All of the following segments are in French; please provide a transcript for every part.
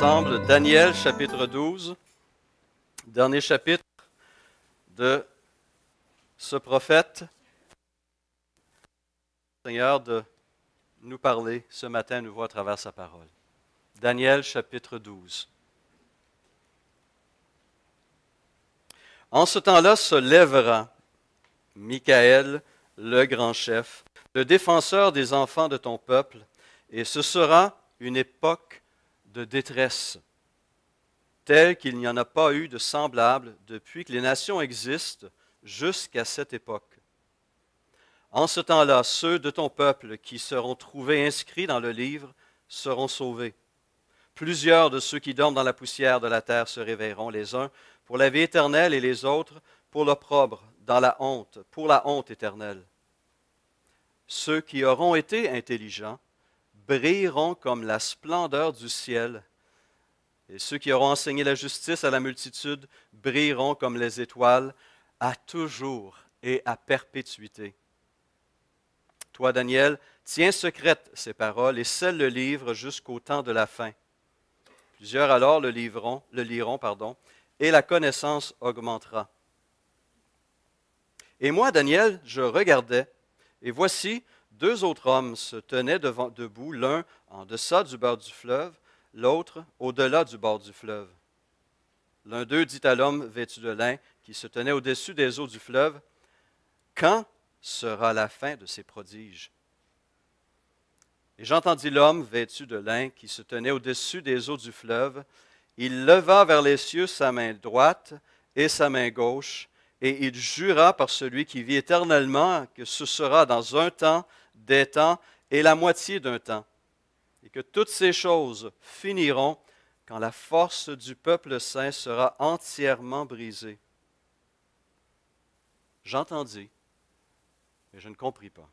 ensemble Daniel chapitre 12, dernier chapitre de ce prophète. Seigneur, de nous parler ce matin à nouveau à travers sa parole. Daniel chapitre 12. En ce temps-là se lèvera Michaël, le grand chef, le défenseur des enfants de ton peuple, et ce sera une époque de détresse, telle qu'il n'y en a pas eu de semblable depuis que les nations existent jusqu'à cette époque. En ce temps-là, ceux de ton peuple qui seront trouvés inscrits dans le livre seront sauvés. Plusieurs de ceux qui dorment dans la poussière de la terre se réveilleront, les uns pour la vie éternelle et les autres pour l'opprobre, dans la honte, pour la honte éternelle. Ceux qui auront été intelligents brilleront comme la splendeur du ciel, et ceux qui auront enseigné la justice à la multitude brilleront comme les étoiles à toujours et à perpétuité. Toi, Daniel, tiens secrètes ces paroles et scelle le livre jusqu'au temps de la fin. Plusieurs alors le liront, et la connaissance augmentera. Et moi, Daniel, je regardais, et voici, deux autres hommes se tenaient debout, l'un en deçà du bord du fleuve, l'autre au-delà du bord du fleuve. L'un d'eux dit à l'homme vêtu de lin qui se tenait au-dessus des eaux du fleuve, « Quand sera la fin de ces prodiges? » Et j'entendis l'homme vêtu de lin qui se tenait au-dessus des eaux du fleuve. Il leva vers les cieux sa main droite et sa main gauche, et il jura par celui qui vit éternellement que ce sera dans un temps, des temps et la moitié d'un temps, et que toutes ces choses finiront quand la force du peuple saint sera entièrement brisée. J'entendis, mais je ne compris pas.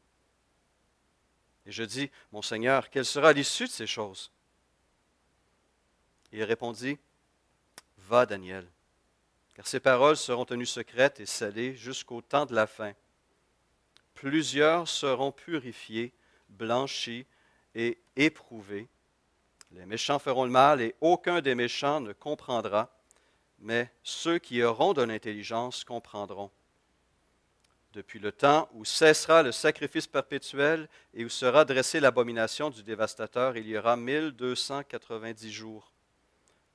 Et je dis, mon Seigneur, quelle sera l'issue de ces choses? Et il répondit, va, Daniel, car ces paroles seront tenues secrètes et scellées jusqu'au temps de la fin. Plusieurs seront purifiés, blanchis et éprouvés. Les méchants feront le mal et aucun des méchants ne comprendra, mais ceux qui auront de l'intelligence comprendront. Depuis le temps où cessera le sacrifice perpétuel et où sera dressée l'abomination du dévastateur, il y aura 1290 jours.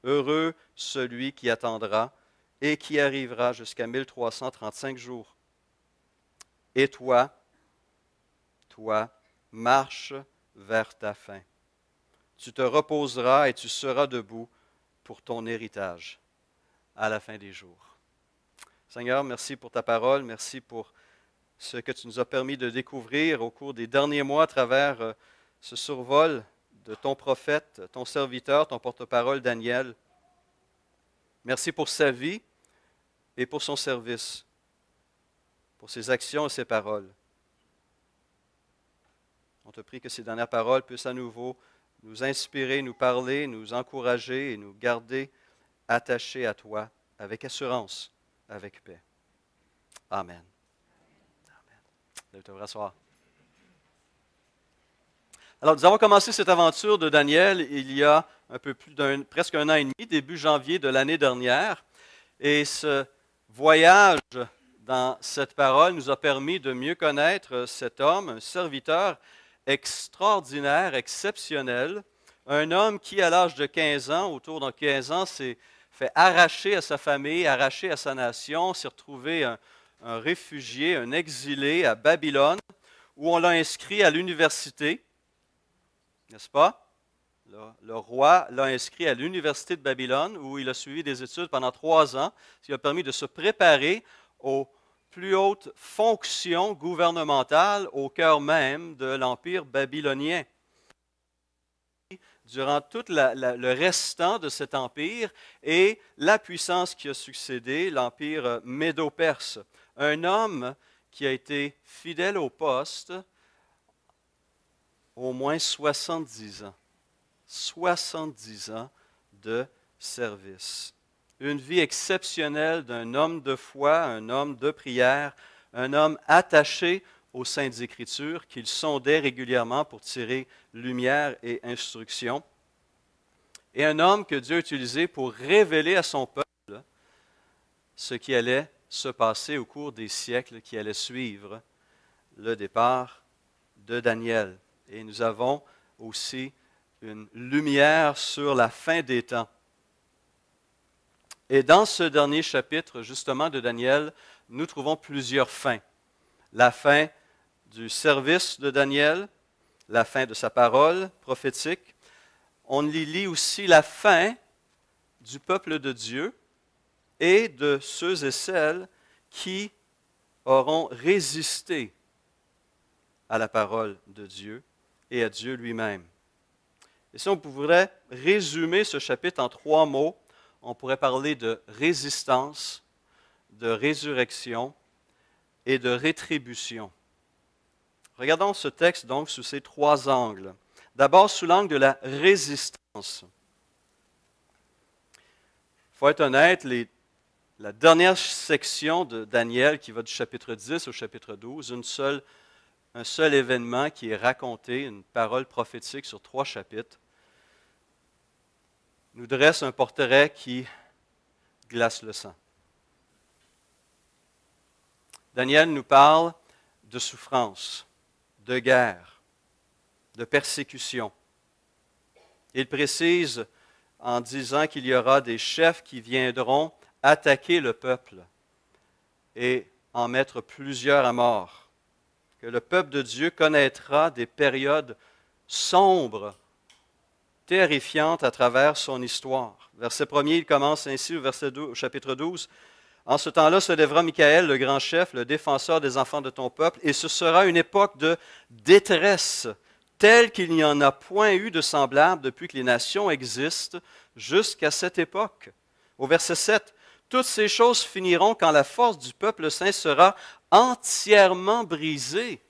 Heureux celui qui attendra et qui arrivera jusqu'à 1335 jours. Et toi, marche vers ta fin. Tu te reposeras et tu seras debout pour ton héritage à la fin des jours. Seigneur, merci pour ta parole, merci pour ce que tu nous as permis de découvrir au cours des derniers mois à travers ce survol de ton prophète, ton serviteur, ton porte-parole Daniel. Merci pour sa vie et pour son service, pour ses actions et ses paroles. On te prie que ces dernières paroles puissent à nouveau nous inspirer, nous parler, nous encourager et nous garder attachés à toi avec assurance, avec paix. Amen. Lève-toi, rasseoir. Alors, nous avons commencé cette aventure de Daniel il y a presque un an et demi, début janvier de l'année dernière. Et ce voyage dans cette parole nous a permis de mieux connaître cet homme, un serviteur extraordinaire, exceptionnel, un homme qui, à l'âge de 15 ans, autour de 15 ans, s'est fait arracher à sa famille, arracher à sa nation, s'est retrouvé un réfugié, un exilé à Babylone, où on l'a inscrit à l'université, n'est-ce pas? Le roi l'a inscrit à l'université de Babylone, où il a suivi des études pendant 3 ans, ce qui a permis de se préparer aux plus hautes fonctions gouvernementales au cœur même de l'Empire babylonien. Durant tout le restant de cet empire et la puissance qui a succédé, l'empire médo-perse. Un homme qui a été fidèle au poste au moins 70 ans. 70 ans de service. Une vie exceptionnelle d'un homme de foi, un homme de prière, un homme attaché aux Saintes Écritures qu'il sondait régulièrement pour tirer lumière et instruction. et un homme que Dieu a utilisé pour révéler à son peuple ce qui allait se passer au cours des siècles qui allaient suivre le départ de Daniel. Et nous avons aussi une lumière sur la fin des temps. Et dans ce dernier chapitre, justement, de Daniel, nous trouvons plusieurs fins. La fin du service de Daniel, la fin de sa parole prophétique. On y lit aussi la fin du peuple de Dieu et de ceux et celles qui auront résisté à la parole de Dieu et à Dieu lui-même. Et si on pourrait résumer ce chapitre en 3 mots, on pourrait parler de résistance, de résurrection et de rétribution. Regardons ce texte donc sous ces 3 angles. D'abord sous l'angle de la résistance. Il faut être honnête, la dernière section de Daniel qui va du chapitre 10 au chapitre 12, un seul événement qui est raconté, une parole prophétique sur 3 chapitres, nous dresse un portrait qui glace le sang. Daniel nous parle de souffrance, de guerre, de persécution. Il précise en disant qu'il y aura des chefs qui viendront attaquer le peuple et en mettre plusieurs à mort, que le peuple de Dieu connaîtra des périodes sombres, terrifiante à travers son histoire. Verset 1er, il commence ainsi au chapitre 12. « En ce temps-là se lèvera Michaël, le grand chef, le défenseur des enfants de ton peuple, et ce sera une époque de détresse, telle qu'il n'y en a point eu de semblable depuis que les nations existent jusqu'à cette époque. » Au verset 7, « Toutes ces choses finiront quand la force du peuple saint sera entièrement brisée. »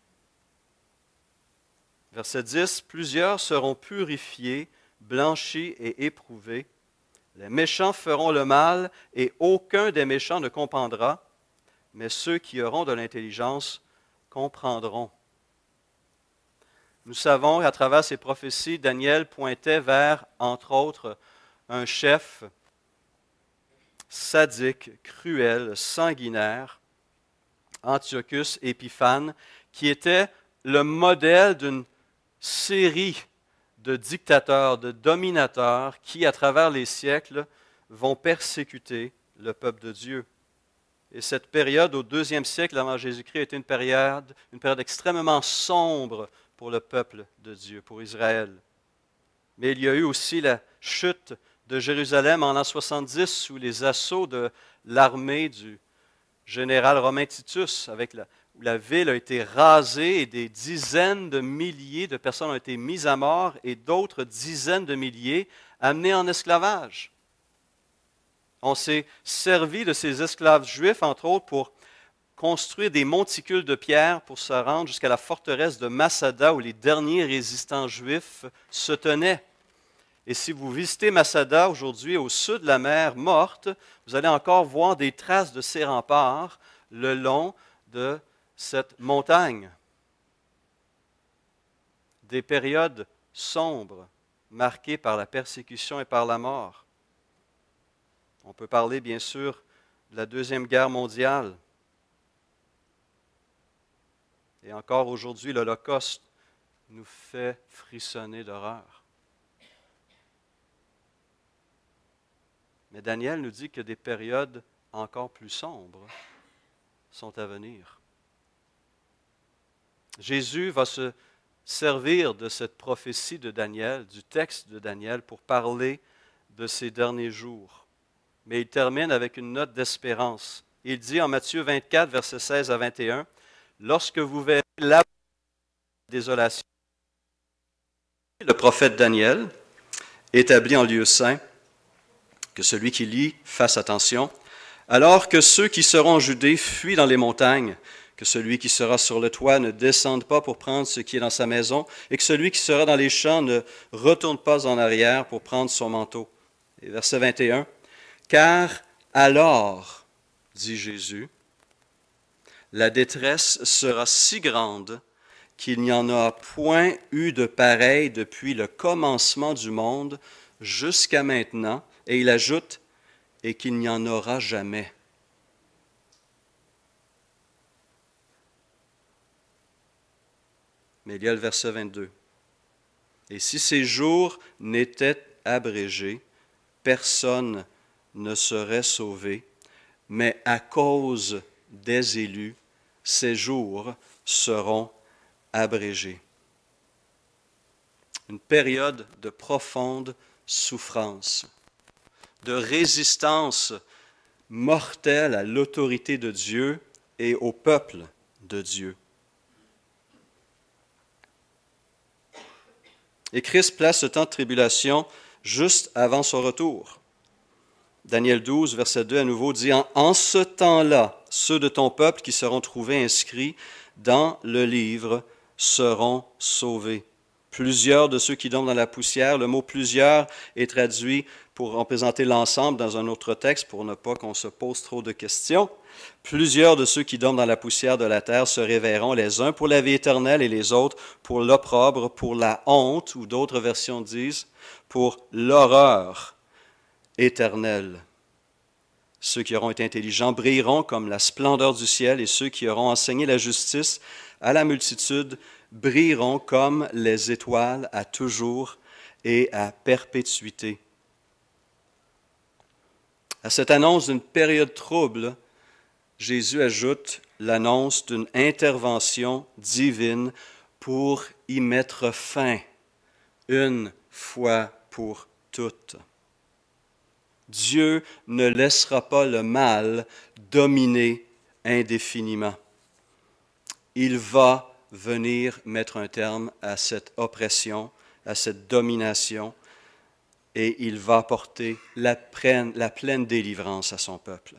Verset 10, « Plusieurs seront purifiés, blanchis et éprouvés. Les méchants feront le mal, et aucun des méchants ne comprendra, mais ceux qui auront de l'intelligence comprendront. » Nous savons qu'à travers ces prophéties, Daniel pointait vers, entre autres, un chef sadique, cruel, sanguinaire, Antiochus Épiphane, qui était le modèle d'une série de dictateurs, de dominateurs qui, à travers les siècles, vont persécuter le peuple de Dieu. Et cette période, au 2e siècle avant Jésus-Christ, était une période extrêmement sombre pour le peuple de Dieu, pour Israël. Mais il y a eu aussi la chute de Jérusalem en l'an 70 sous les assauts de l'armée du général Romain Titus, où la ville a été rasée et des dizaines de milliers de personnes ont été mises à mort et d'autres dizaines de milliers amenées en esclavage. On s'est servi de ces esclaves juifs, entre autres, pour construire des monticules de pierre pour se rendre jusqu'à la forteresse de Masada où les derniers résistants juifs se tenaient. Et si vous visitez Masada aujourd'hui au sud de la mer Morte, vous allez encore voir des traces de ces remparts le long de cette montagne. Des périodes sombres marquées par la persécution et par la mort. On peut parler bien sûr de la Deuxième Guerre mondiale. Et encore aujourd'hui, l'Holocauste nous fait frissonner d'horreur. Mais Daniel nous dit que des périodes encore plus sombres sont à venir. Jésus va se servir de cette prophétie de Daniel, du texte de Daniel, pour parler de ces derniers jours. Mais il termine avec une note d'espérance. Il dit en Matthieu 24, versets 16 à 21, « Lorsque vous verrez la désolation, le prophète Daniel, établi en lieu saint, que celui qui lit fasse attention, alors que ceux qui seront en Judée fuient dans les montagnes, que celui qui sera sur le toit ne descende pas pour prendre ce qui est dans sa maison, et que celui qui sera dans les champs ne retourne pas en arrière pour prendre son manteau. » Et verset 21, « Car alors, dit Jésus, la détresse sera si grande qu'il n'y en a point eu de pareil depuis le commencement du monde jusqu'à maintenant, et il ajoute, et qu'il n'y en aura jamais. Mais il y a le verset 22. Et si ces jours n'étaient abrégés, personne ne serait sauvé, mais à cause des élus, ces jours seront abrégés. Une période de profonde souffrance, de résistance mortelle à l'autorité de Dieu et au peuple de Dieu. Et Christ place ce temps de tribulation juste avant son retour. Daniel 12, verset 2 à nouveau dit, « En ce temps-là, ceux de ton peuple qui seront trouvés inscrits dans le livre seront sauvés. Plusieurs de ceux qui dorment dans la poussière, le mot plusieurs est traduit pour représenter l'ensemble dans un autre texte pour ne pas qu'on se pose trop de questions. Plusieurs de ceux qui dorment dans la poussière de la terre se réveilleront, les uns pour la vie éternelle et les autres pour l'opprobre, pour la honte, ou d'autres versions disent, pour l'horreur éternelle. Ceux qui auront été intelligents brilleront comme la splendeur du ciel, et ceux qui auront enseigné la justice à la multitude brilleront comme les étoiles à toujours et à perpétuité. » À cette annonce d'une période trouble, Jésus ajoute l'annonce d'une intervention divine pour y mettre fin, une fois pour toutes. Dieu ne laissera pas le mal dominer indéfiniment. Il va venir mettre un terme à cette oppression, à cette domination, et il va apporter la pleine délivrance à son peuple.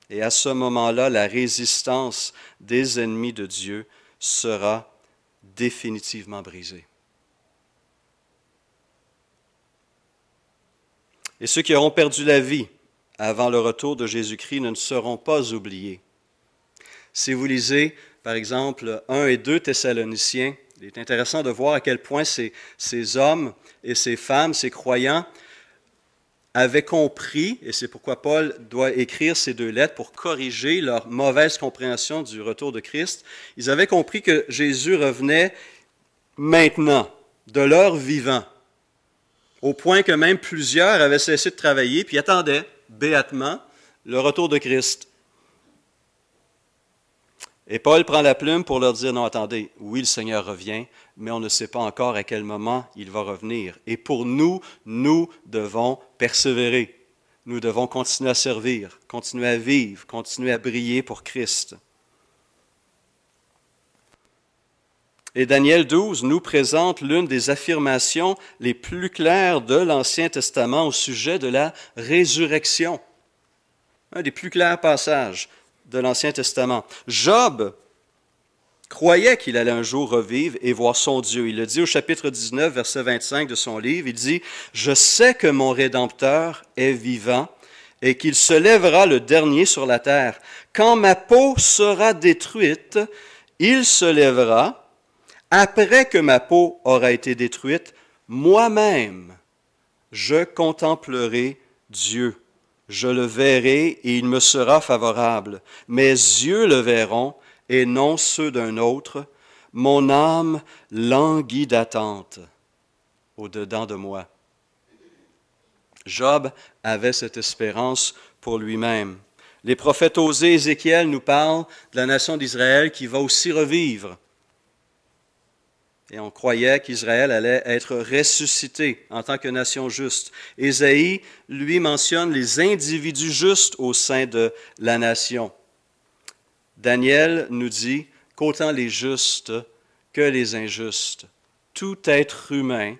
Et à ce moment-là, la résistance des ennemis de Dieu sera définitivement brisée. Et ceux qui auront perdu la vie avant le retour de Jésus-Christ ne seront pas oubliés. Si vous lisez, par exemple, 1 et 2 Thessaloniciens, il est intéressant de voir à quel point ces hommes et ces femmes, ces croyants, avaient compris, et c'est pourquoi Paul doit écrire ces deux lettres pour corriger leur mauvaise compréhension du retour de Christ, ils avaient compris que Jésus revenait maintenant, de leur vivant, au point que même plusieurs avaient cessé de travailler, puis attendaient béatement le retour de Christ. Et Paul prend la plume pour leur dire, non, attendez, oui, le Seigneur revient, mais on ne sait pas encore à quel moment il va revenir. Et pour nous, nous devons persévérer. Nous devons continuer à servir, continuer à vivre, continuer à briller pour Christ. Et Daniel 12 nous présente l'une des affirmations les plus claires de l'Ancien Testament au sujet de la résurrection. Un des plus clairs passages de l'Ancien Testament. Job croyait qu'il allait un jour revivre et voir son Dieu. Il le dit au chapitre 19, verset 25 de son livre. Il dit, « Je sais que mon Rédempteur est vivant et qu'il se lèvera le dernier sur la terre. Quand ma peau sera détruite, il se lèvera. Après que ma peau aura été détruite, moi-même, je contemplerai Dieu. Je le verrai et il me sera favorable. Mes yeux le verront et non ceux d'un autre. Mon âme languit d'attente au-dedans de moi. » Job avait cette espérance pour lui-même. Les prophètes Osée et Ézéchiel nous parlent de la nation d'Israël qui va aussi revivre. Et on croyait qu'Israël allait être ressuscité en tant que nation juste. Ésaïe, lui, mentionne les individus justes au sein de la nation. Daniel nous dit qu'autant les justes que les injustes, tout être humain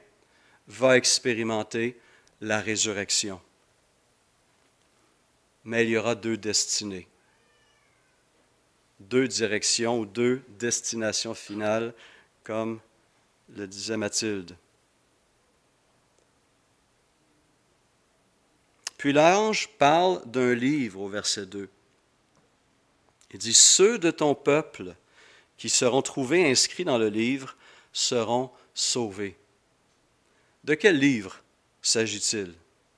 va expérimenter la résurrection. Mais il y aura deux destinées, deux directions ou deux destinations finales, comme le disait Mathilde. Puis l'ange parle d'un livre au verset 2. Il dit, « Ceux de ton peuple qui seront trouvés inscrits dans le livre seront sauvés. » De quel livre s'agit-il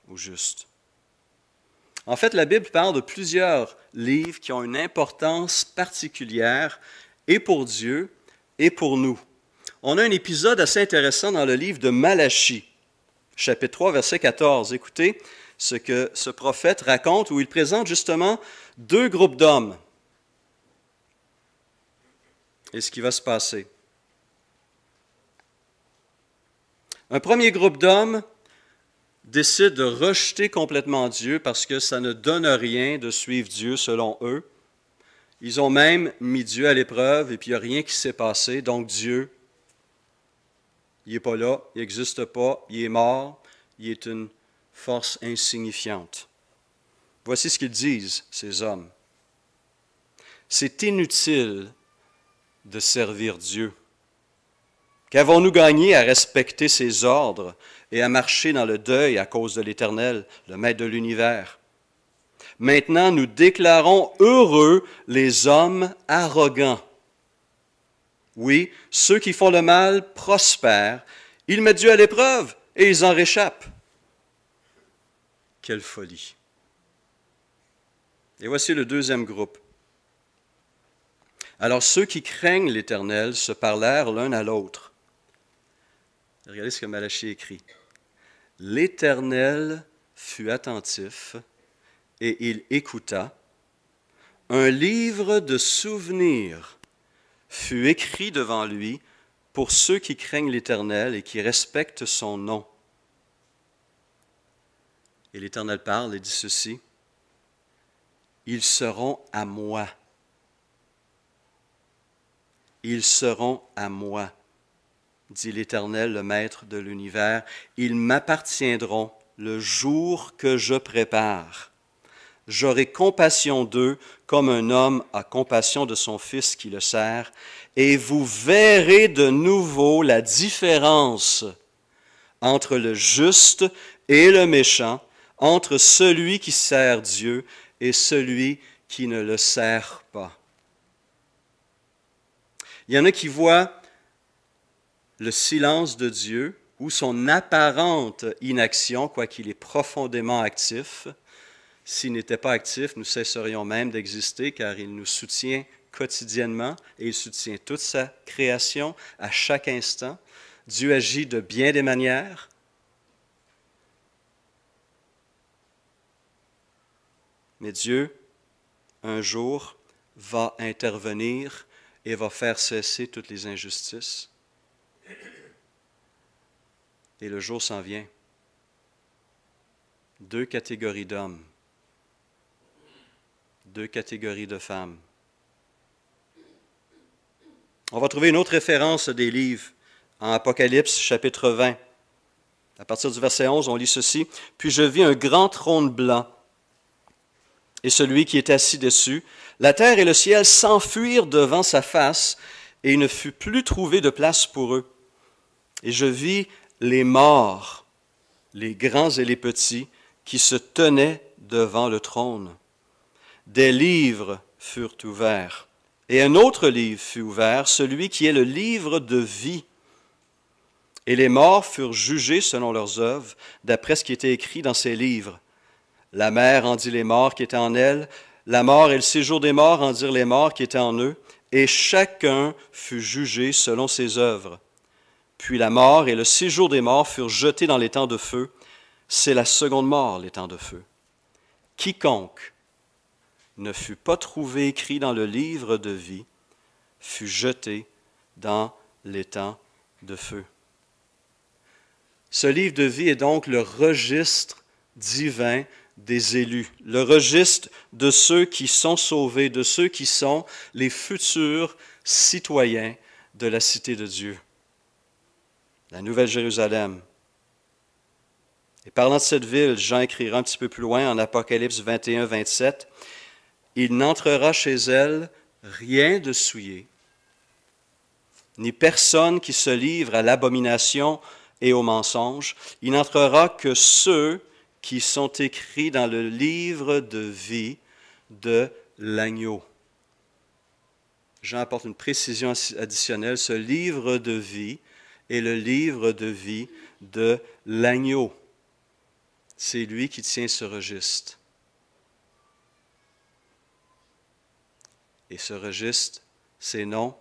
au juste? En fait, la Bible parle de plusieurs livres qui ont une importance particulière et pour Dieu et pour nous. On a un épisode assez intéressant dans le livre de Malachie, chapitre 3, verset 14. Écoutez ce que ce prophète raconte où il présente justement deux groupes d'hommes et ce qui va se passer. Un premier groupe d'hommes décide de rejeter complètement Dieu parce que ça ne donne rien de suivre Dieu selon eux. Ils ont même mis Dieu à l'épreuve et puis il n'y a rien qui s'est passé. Donc Dieu, il n'est pas là, il n'existe pas, il est mort, il est une force insignifiante. Voici ce qu'ils disent, ces hommes. C'est inutile de servir Dieu. Qu'avons-nous gagné à respecter ses ordres et à marcher dans le deuil à cause de l'Éternel, le Maître de l'univers? Maintenant, nous déclarons heureux les hommes arrogants. Oui, ceux qui font le mal prospèrent. Ils mettent Dieu à l'épreuve et ils en réchappent. Quelle folie! Et voici le deuxième groupe. Alors ceux qui craignent l'Éternel se parlèrent l'un à l'autre. Regardez ce que Malachie écrit. L'Éternel fut attentif et il écouta. Un livre de souvenirs fut écrit devant lui pour ceux qui craignent l'Éternel et qui respectent son nom. Et l'Éternel parle et dit ceci. Ils seront à moi. Ils seront à moi, dit l'Éternel, le Maître de l'univers. Ils m'appartiendront le jour que je prépare. J'aurai compassion d'eux comme un homme a compassion de son fils qui le sert, et vous verrez de nouveau la différence entre le juste et le méchant, entre celui qui sert Dieu et celui qui ne le sert pas. Il y en a qui voient le silence de Dieu ou son apparente inaction, quoiqu'il est profondément actif. S'il n'était pas actif, nous cesserions même d'exister car il nous soutient quotidiennement et il soutient toute sa création à chaque instant. Dieu agit de bien des manières. Mais Dieu, un jour, va intervenir et va faire cesser toutes les injustices. Et le jour s'en vient. Deux catégories d'hommes, deux catégories de femmes. On va trouver une autre référence des livres en Apocalypse, chapitre 20. À partir du verset 11, on lit ceci. « Puis je vis un grand trône blanc, et celui qui était assis dessus. La terre et le ciel s'enfuirent devant sa face, et il ne fut plus trouvé de place pour eux. Et je vis les morts, les grands et les petits, qui se tenaient devant le trône. Des livres furent ouverts, et un autre livre fut ouvert, celui qui est le livre de vie. Et les morts furent jugés selon leurs œuvres, d'après ce qui était écrit dans ces livres. La mer en dit les morts qui étaient en elle, la mort et le séjour des morts en dirent les morts qui étaient en eux, et chacun fut jugé selon ses œuvres. Puis la mort et le séjour des morts furent jetés dans les temps de feu. C'est la seconde mort, les temps de feu. Quiconque ne fut pas trouvé écrit dans le livre de vie fut jeté dans les temps de feu. Ce livre de vie est donc le registre divin des élus, le registre de ceux qui sont sauvés, de ceux qui sont les futurs citoyens de la cité de Dieu, la Nouvelle Jérusalem. Et parlant de cette ville, Jean écrira un petit peu plus loin en Apocalypse 21, 27, « Il n'entrera chez elle rien de souillé, ni personne qui se livre à l'abomination et au mensonge. Il n'entrera que ceux qui sont écrits dans le livre de vie de l'agneau. » Jean apporte une précision additionnelle. Ce livre de vie est le livre de vie de l'agneau. c'est lui qui tient ce registre. Et ce registre, ces noms,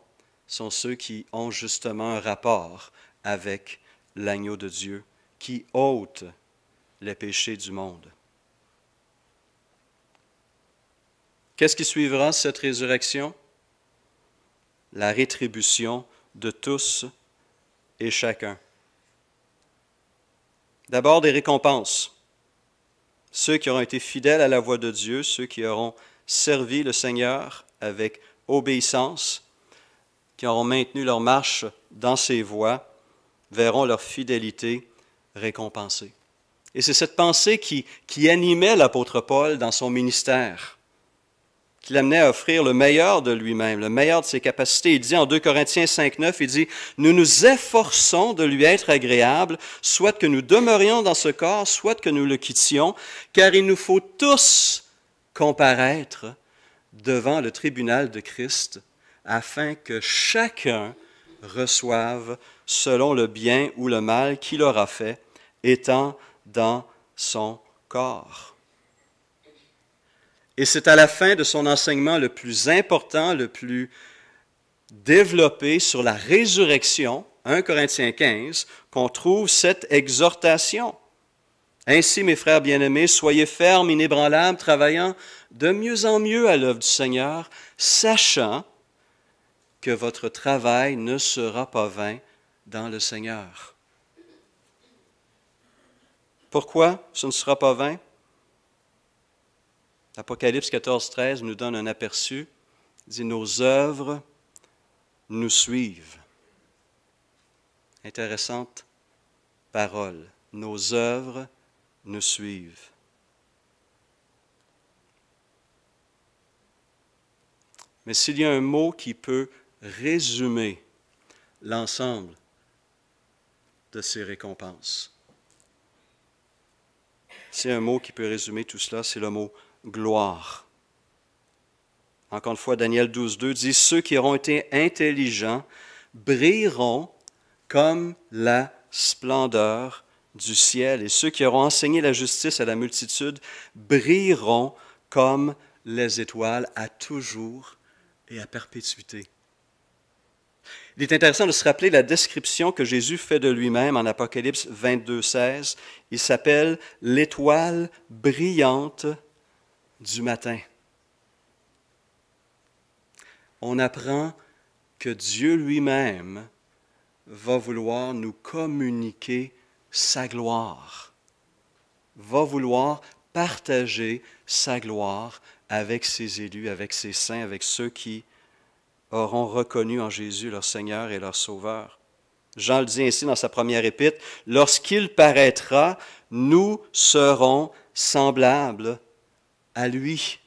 sont ceux qui ont justement un rapport avec l'agneau de Dieu, qui ôte les péchés du monde. Qu'est-ce qui suivra cette résurrection? La rétribution de tous et chacun. D'abord, des récompenses. Ceux qui auront été fidèles à la voix de Dieu, ceux qui auront servi le Seigneur avec obéissance, qui auront maintenu leur marche dans ses voies, verront leur fidélité récompensée. Et c'est cette pensée qui animait l'apôtre Paul dans son ministère, qui l'amenait à offrir le meilleur de lui-même, le meilleur de ses capacités. Il dit en 2 Corinthiens 5,9, il dit « Nous nous efforçons de lui être agréables, soit que nous demeurions dans ce corps, soit que nous le quittions, car il nous faut tous comparaître devant le tribunal de Christ, afin que chacun reçoive selon le bien ou le mal qu'il aura fait, étant dans son corps. » Et c'est à la fin de son enseignement le plus important, le plus développé sur la résurrection, 1 Corinthiens 15, qu'on trouve cette exhortation. Ainsi, mes frères bien-aimés, soyez fermes, inébranlables, travaillant de mieux en mieux à l'œuvre du Seigneur, sachant que votre travail ne sera pas vain dans le Seigneur. Pourquoi ce ne sera pas vain? Apocalypse 14, 13 nous donne un aperçu. Il dit, nos œuvres nous suivent. Intéressante parole. Nos œuvres nous suivent. Mais s'il y a un mot qui peut résumer l'ensemble de ces récompenses, s'il y a un mot qui peut résumer tout cela, c'est le mot gloire. Encore une fois, Daniel 12,2 dit « Ceux qui auront été intelligents brilleront comme la splendeur du ciel, et ceux qui auront enseigné la justice à la multitude brilleront comme les étoiles à toujours et à perpétuité. » Il est intéressant de se rappeler la description que Jésus fait de lui-même en Apocalypse 22, 16. Il s'appelle « l'étoile brillante du matin ». On apprend que Dieu lui-même va vouloir nous communiquer sa gloire, va vouloir partager sa gloire avec ses élus, avec ses saints, avec ceux qui auront reconnu en Jésus leur Seigneur et leur Sauveur. Jean le dit ainsi dans sa première épître, « Lorsqu'il paraîtra, nous serons semblables à lui. »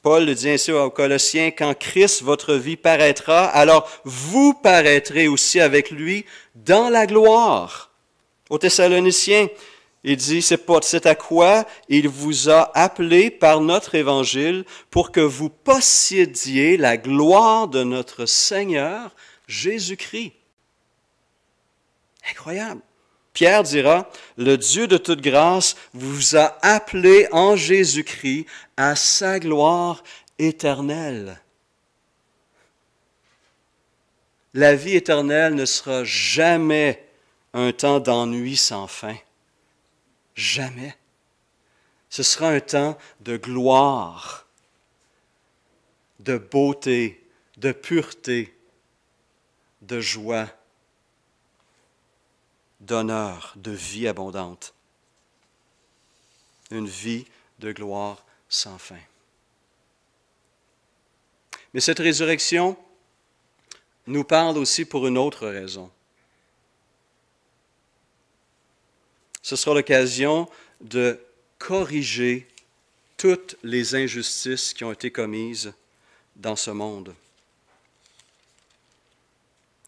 Paul le dit ainsi aux Colossiens, « Quand Christ, votre vie, paraîtra, alors vous paraîtrez aussi avec lui dans la gloire. » Aux Thessaloniciens, il dit, c'est à quoi il vous a appelé par notre évangile pour que vous possédiez la gloire de notre Seigneur Jésus-Christ. Incroyable. Pierre dira, le Dieu de toute grâce vous a appelé en Jésus-Christ à sa gloire éternelle. La vie éternelle ne sera jamais un temps d'ennui sans fin. Jamais. Ce sera un temps de gloire, de beauté, de pureté, de joie, d'honneur, de vie abondante. Une vie de gloire sans fin. Mais cette résurrection nous parle aussi pour une autre raison. Ce sera l'occasion de corriger toutes les injustices qui ont été commises dans ce monde.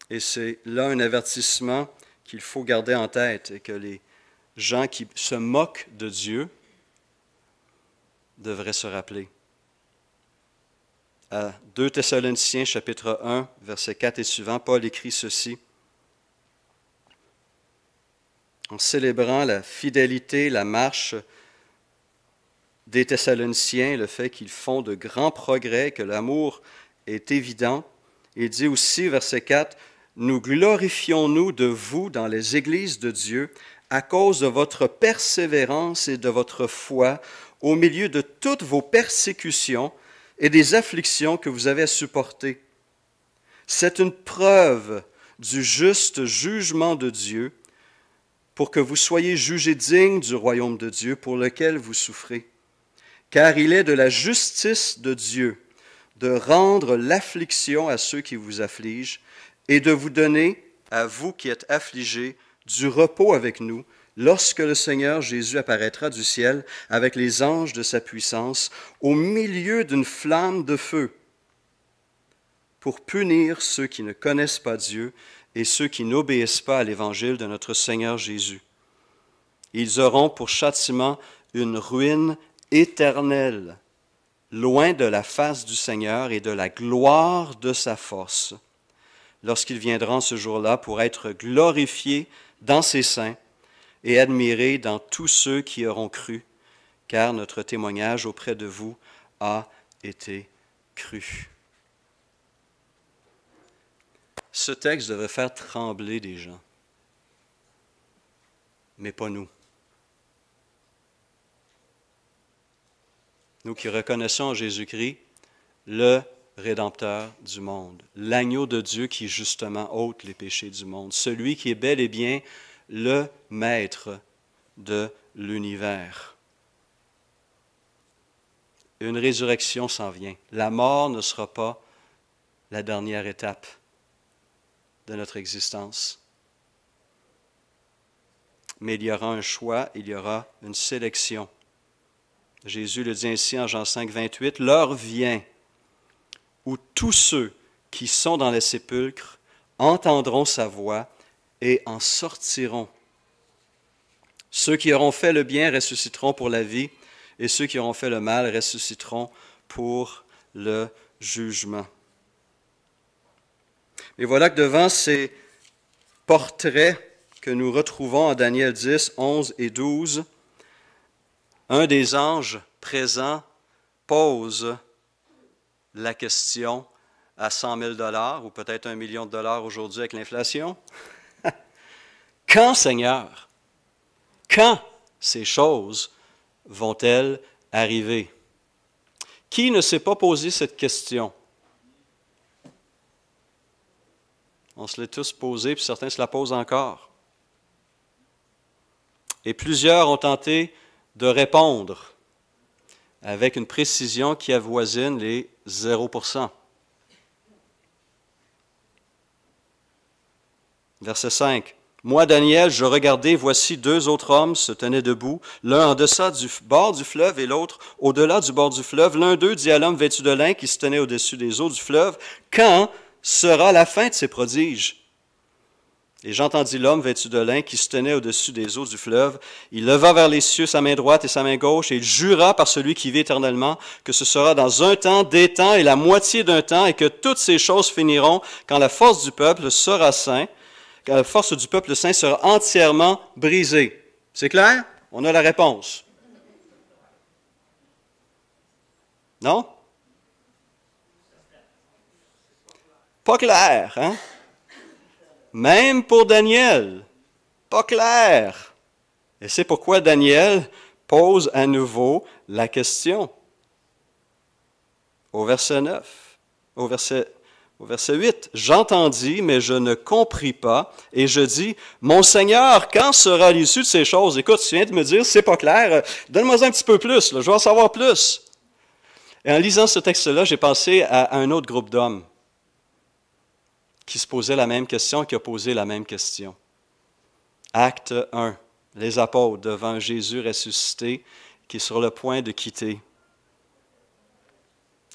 Et c'est là un avertissement qu'il faut garder en tête et que les gens qui se moquent de Dieu devraient se rappeler. À 2 Thessaloniciens, chapitre 1, versets 4 et suivants, Paul écrit ceci. en célébrant la fidélité, la marche des Thessaloniciens, le fait qu'ils font de grands progrès, que l'amour est évident. Il dit aussi, verset 4, « Nous glorifions-nous de vous dans les églises de Dieu à cause de votre persévérance et de votre foi au milieu de toutes vos persécutions et des afflictions que vous avez à supporter. C'est une preuve du juste jugement de Dieu pour que vous soyez jugés dignes du royaume de Dieu pour lequel vous souffrez. Car il est de la justice de Dieu de rendre l'affliction à ceux qui vous affligent et de vous donner, à vous qui êtes affligés, du repos avec nous, lorsque le Seigneur Jésus apparaîtra du ciel avec les anges de sa puissance, au milieu d'une flamme de feu, pour punir ceux qui ne connaissent pas Dieu et ceux qui n'obéissent pas à l'évangile de notre Seigneur Jésus. Ils auront pour châtiment une ruine éternelle, loin de la face du Seigneur et de la gloire de sa force, lorsqu'il viendra ce jour-là pour être glorifié dans ses saints et admiré dans tous ceux qui auront cru, car notre témoignage auprès de vous a été cru. Ce texte devrait faire trembler des gens, mais pas nous. Nous qui reconnaissons en Jésus-Christ le Rédempteur du monde, l'agneau de Dieu qui justement ôte les péchés du monde, celui qui est bel et bien le Maître de l'univers. Une résurrection s'en vient. La mort ne sera pas la dernière étape de notre existence. Mais il y aura un choix, il y aura une sélection. Jésus le dit ainsi en Jean 5, 28, « L'heure vient où tous ceux qui sont dans les sépulcres entendront sa voix et en sortiront. Ceux qui auront fait le bien ressusciteront pour la vie, et ceux qui auront fait le mal ressusciteront pour le jugement. » Et voilà que devant ces portraits que nous retrouvons en Daniel 10, 11 et 12, un des anges présents pose la question à 100 000 $ ou peut-être $1 million aujourd'hui avec l'inflation. Quand, Seigneur, quand ces choses vont-elles arriver? Qui ne s'est pas posé cette question? On se l'est tous posé, puis certains se la posent encore. Et plusieurs ont tenté de répondre avec une précision qui avoisine les 0%. Verset 5. « Moi, Daniel, je regardais, voici 2 autres hommes se tenaient debout, l'un en deçà du bord du fleuve et l'autre au-delà du bord du fleuve. L'un d'eux dit à l'homme vêtu de lin qui se tenait au-dessus des eaux du fleuve, « Quand sera la fin de ces prodiges? » Et j'entendis l'homme vêtu de lin qui se tenait au-dessus des eaux du fleuve. Il leva vers les cieux sa main droite et sa main gauche, et il jura par celui qui vit éternellement que ce sera dans un temps, des temps et la moitié d'un temps, et que toutes ces choses finiront quand la force du peuple sera saint, quand la force du peuple saint sera entièrement brisée. C'est clair? On a la réponse. Non? Pas clair, hein? Même pour Daniel, pas clair. Et c'est pourquoi Daniel pose à nouveau la question. Au verset 9, au verset 8, « J'entendis, mais je ne compris pas, et je dis, mon Seigneur, quand sera l'issue de ces choses? » Écoute, tu viens de me dire, c'est pas clair, donne-moi un petit peu plus, là, je veux en savoir plus. Et en lisant ce texte-là, j'ai pensé à un autre groupe d'hommes qui se posait la même question, qui a posé la même question. Acte 1, les apôtres devant Jésus ressuscité, qui est sur le point de quitter.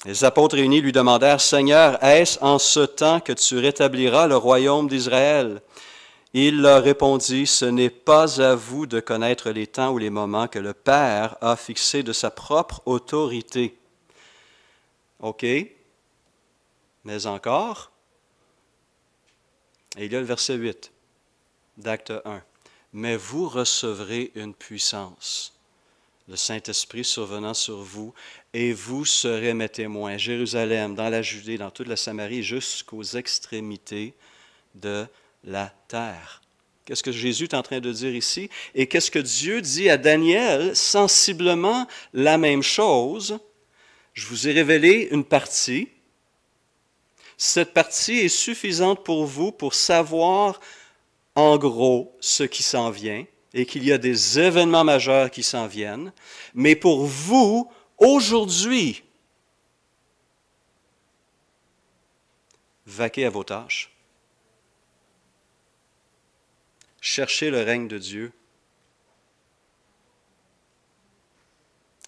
Les apôtres réunis lui demandèrent, « Seigneur, est-ce en ce temps que tu rétabliras le royaume d'Israël? » Il leur répondit, « Ce n'est pas à vous de connaître les temps ou les moments que le Père a fixés de sa propre autorité. » OK, mais encore... Et il y a le verset 8 d'Acte 1. « mais vous recevrez une puissance, le Saint-Esprit survenant sur vous, et vous serez mes témoins à Jérusalem, dans la Judée, dans toute la Samarie, jusqu'aux extrémités de la terre. Qu'est-ce que Jésus est en train de dire ici? Et qu'est-ce que Dieu dit à Daniel? Sensiblement la même chose. Je vous ai révélé une partie. Cette partie est suffisante pour vous pour savoir en gros ce qui s'en vient et qu'il y a des événements majeurs qui s'en viennent. Mais pour vous, aujourd'hui, vaquez à vos tâches. Cherchez le règne de Dieu.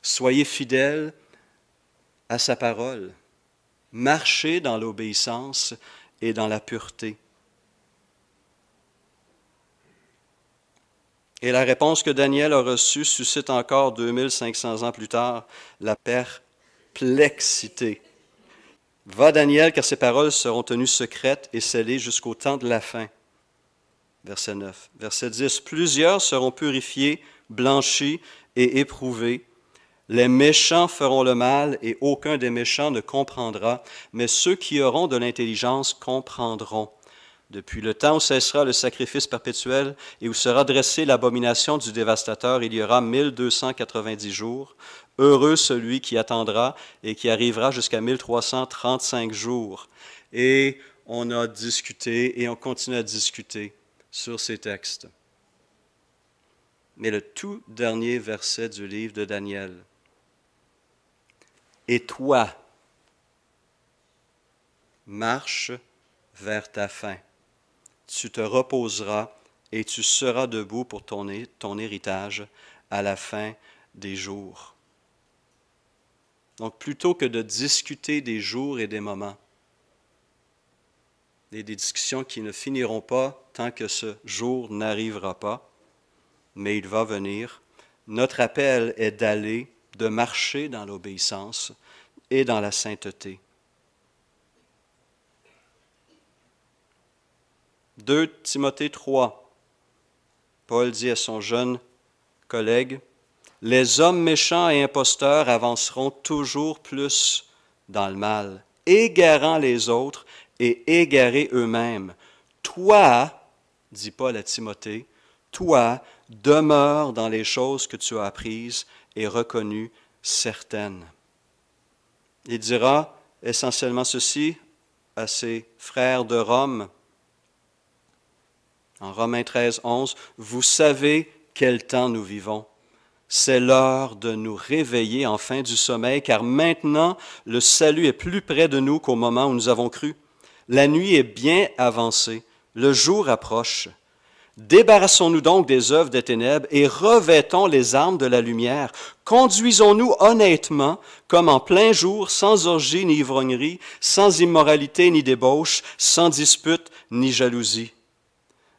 Soyez fidèles à sa parole. Marchez dans l'obéissance et dans la pureté. Et la réponse que Daniel a reçue suscite encore 2500 ans plus tard la perplexité. Va Daniel, car ces paroles seront tenues secrètes et scellées jusqu'au temps de la fin. Verset 9. Verset 10. Plusieurs seront purifiés, blanchis et éprouvés. Les méchants feront le mal et aucun des méchants ne comprendra, mais ceux qui auront de l'intelligence comprendront. Depuis le temps où cessera le sacrifice perpétuel et où sera dressée l'abomination du dévastateur, il y aura 1290 jours. Heureux celui qui attendra et qui arrivera jusqu'à 1335 jours. Et on a discuté et on continue à discuter sur ces textes. Mais le tout dernier verset du livre de Daniel. Et toi, marche vers ta fin. Tu te reposeras et tu seras debout pour ton héritage à la fin des jours. Donc, plutôt que de discuter des jours et des moments, et des discussions qui ne finiront pas tant que ce jour n'arrivera pas, mais il va venir, notre appel est d'aller, de marcher dans l'obéissance et dans la sainteté. 2 Timothée 3, Paul dit à son jeune collègue, « Les hommes méchants et imposteurs avanceront toujours plus dans le mal, égarant les autres et égarés eux-mêmes. Toi, dit Paul à Timothée, toi, demeure dans les choses que tu as apprises et reconnues certaines. » Il dira essentiellement ceci à ses frères de Rome. En Romains 13, 11, « Vous savez quel temps nous vivons. C'est l'heure de nous réveiller enfin du sommeil, car maintenant le salut est plus près de nous qu'au moment où nous avons cru. La nuit est bien avancée, le jour approche. Débarrassons-nous donc des œuvres des ténèbres et revêtons les armes de la lumière. Conduisons-nous honnêtement, comme en plein jour, sans orgie ni ivrognerie, sans immoralité ni débauche, sans dispute ni jalousie.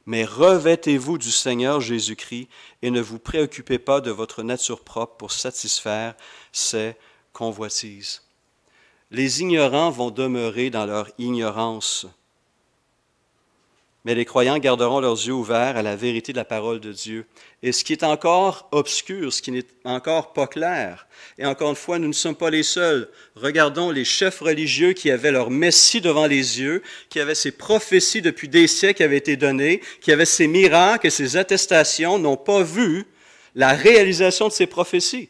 Mais revêtez-vous du Seigneur Jésus-Christ et ne vous préoccupez pas de votre nature propre pour satisfaire ses convoitises. » Les ignorants vont demeurer dans leur ignorance, mais les croyants garderont leurs yeux ouverts à la vérité de la parole de Dieu. Et ce qui est encore obscur, ce qui n'est encore pas clair, et encore une fois, nous ne sommes pas les seuls. Regardons les chefs religieux qui avaient leur Messie devant les yeux, qui avaient ces prophéties depuis des siècles qui avaient été données, qui avaient ces miracles et ces attestations, n'ont pas vu la réalisation de ces prophéties.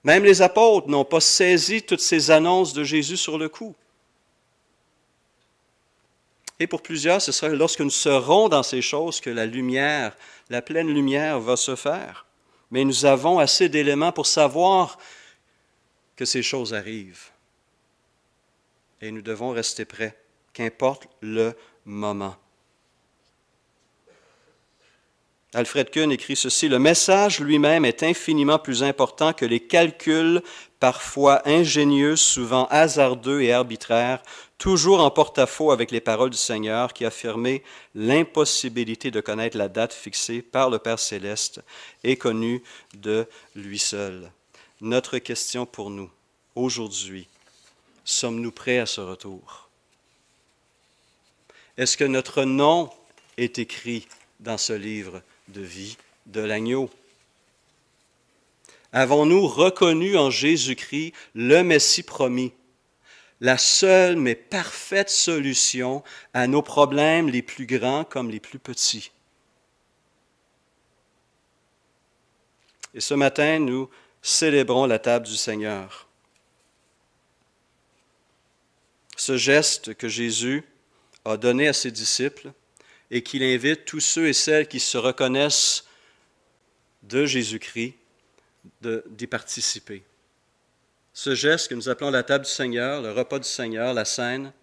Même les apôtres n'ont pas saisi toutes ces annonces de Jésus sur le coup. Et pour plusieurs, ce sera lorsque nous serons dans ces choses que la lumière, la pleine lumière va se faire. Mais nous avons assez d'éléments pour savoir que ces choses arrivent. Et nous devons rester prêts, qu'importe le moment. Alfred Kuhn écrit ceci, « Le message lui-même est infiniment plus important que les calculs, parfois ingénieux, souvent hasardeux et arbitraires, toujours en porte-à-faux avec les paroles du Seigneur qui affirmaient l'impossibilité de connaître la date fixée par le Père Céleste et connue de lui seul. » Notre question pour nous, aujourd'hui, sommes-nous prêts à ce retour? Est-ce que notre nom est écrit dans ce livre de vie de l'agneau? Avons-nous reconnu en Jésus-Christ le Messie promis, la seule mais parfaite solution à nos problèmes les plus grands comme les plus petits? Et ce matin, nous célébrons la table du Seigneur. Ce geste que Jésus a donné à ses disciples et qu'il invite tous ceux et celles qui se reconnaissent de Jésus-Christ d'y participer. Ce geste que nous appelons la table du Seigneur, le repas du Seigneur, la scène,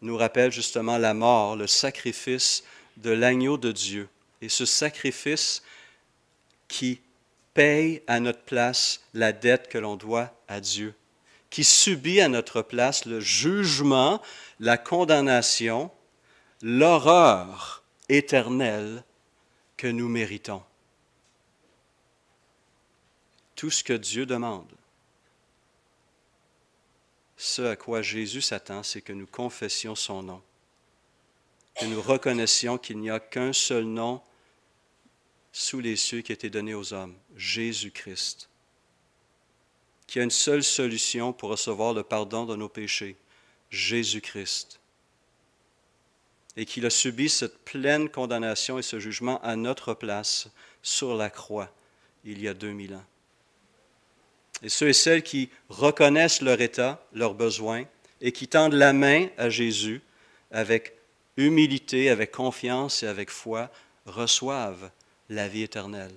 nous rappelle justement la mort, le sacrifice de l'agneau de Dieu. Et ce sacrifice qui paye à notre place la dette que l'on doit à Dieu, qui subit à notre place le jugement, la condamnation, l'horreur éternelle que nous méritons. Tout ce que Dieu demande, ce à quoi Jésus s'attend, c'est que nous confessions son nom, que nous reconnaissions qu'il n'y a qu'un seul nom sous les cieux qui a été donné aux hommes, Jésus-Christ, qu'il y a une seule solution pour recevoir le pardon de nos péchés, Jésus-Christ, et qu'il a subi cette pleine condamnation et ce jugement à notre place sur la croix il y a 2000 ans. Et ceux et celles qui reconnaissent leur état, leurs besoins, et qui tendent la main à Jésus avec humilité, avec confiance et avec foi, reçoivent la vie éternelle,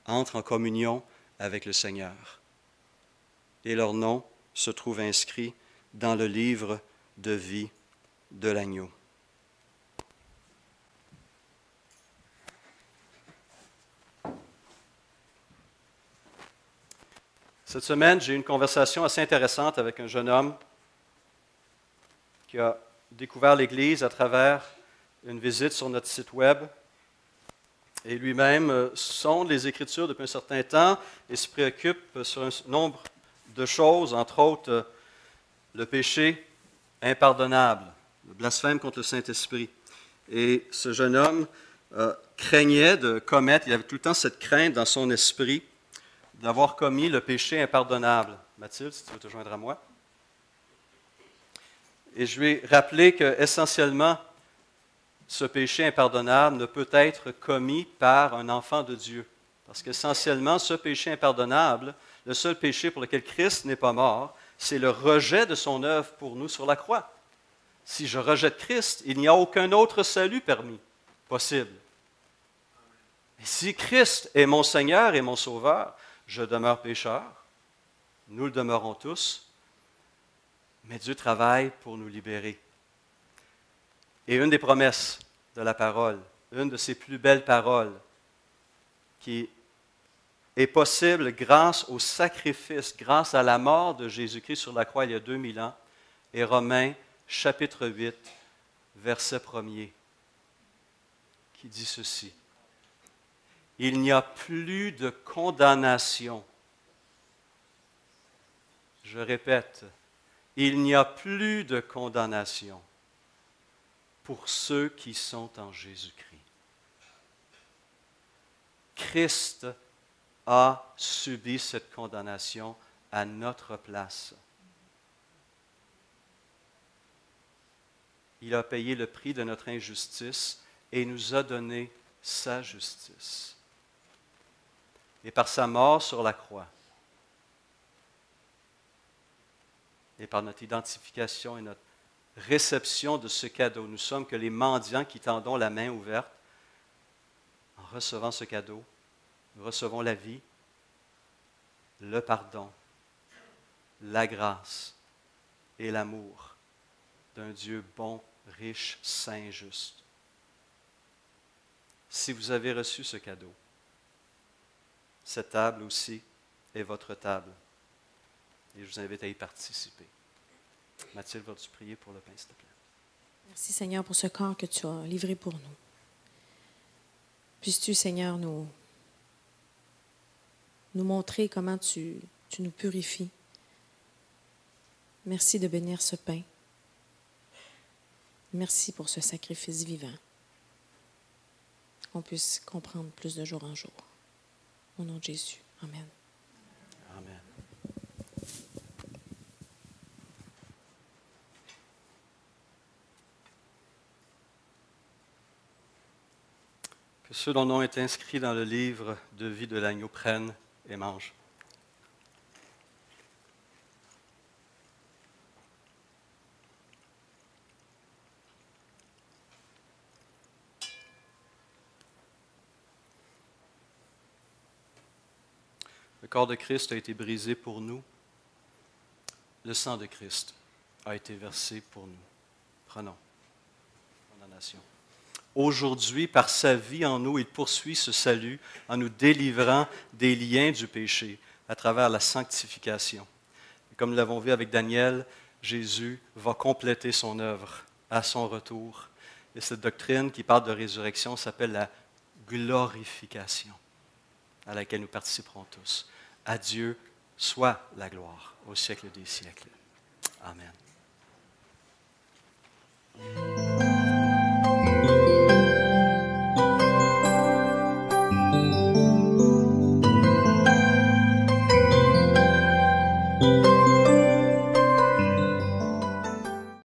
entrent en communion avec le Seigneur. Et leur nom se trouve inscrit dans le livre de vie de l'agneau. Cette semaine, j'ai eu une conversation assez intéressante avec un jeune homme qui a découvert l'Église à travers une visite sur notre site web. Et lui-même sonde les Écritures depuis un certain temps et se préoccupe sur un nombre de choses, entre autres le péché impardonnable, le blasphème contre le Saint-Esprit. Et ce jeune homme craignait de commettre, il avait tout le temps cette crainte dans son esprit, d'avoir commis le péché impardonnable. Mathilde, si tu veux te joindre à moi. Et je lui ai rappelé qu'essentiellement, ce péché impardonnable ne peut être commis par un enfant de Dieu. Parce qu'essentiellement, ce péché impardonnable, le seul péché pour lequel Christ n'est pas mort, c'est le rejet de son œuvre pour nous sur la croix. Si je rejette Christ, il n'y a aucun autre salut permis, possible. Et si Christ est mon Seigneur et mon Sauveur, je demeure pécheur, nous le demeurons tous, mais Dieu travaille pour nous libérer. Et une des promesses de la parole, une de ses plus belles paroles, qui est possible grâce au sacrifice, grâce à la mort de Jésus-Christ sur la croix il y a 2000 ans, est Romains chapitre 8, verset 1er, qui dit ceci. Il n'y a plus de condamnation. Je répète, il n'y a plus de condamnation pour ceux qui sont en Jésus-Christ. Christ a subi cette condamnation à notre place. Il a payé le prix de notre injustice et nous a donné sa justice. Et par sa mort sur la croix, et par notre identification et notre réception de ce cadeau, nous sommes que les mendiants qui tendons la main ouverte. En recevant ce cadeau, nous recevons la vie, le pardon, la grâce et l'amour d'un Dieu bon, riche, saint, juste. Si vous avez reçu ce cadeau, cette table aussi est votre table. Et je vous invite à y participer. Mathilde, vas-tu prier pour le pain, s'il te plaît? Merci, Seigneur, pour ce corps que tu as livré pour nous. Puisses-tu, Seigneur, nous montrer comment tu nous purifies. Merci de bénir ce pain. Merci pour ce sacrifice vivant. qu'on puisse comprendre plus de jour en jour. Au nom de Jésus. Amen. Amen. Que ceux dont le nom est inscrit dans le livre de vie de l'agneau prennent et mangent. Le corps de Christ a été brisé pour nous. Le sang de Christ a été versé pour nous. Prenons. Condamnation. Aujourd'hui, par sa vie en nous, il poursuit ce salut en nous délivrant des liens du péché à travers la sanctification. Et comme nous l'avons vu avec Daniel, Jésus va compléter son œuvre à son retour. Et cette doctrine qui parle de résurrection s'appelle la glorification, à laquelle nous participerons tous. À Dieu soit la gloire au siècle des siècles. Amen.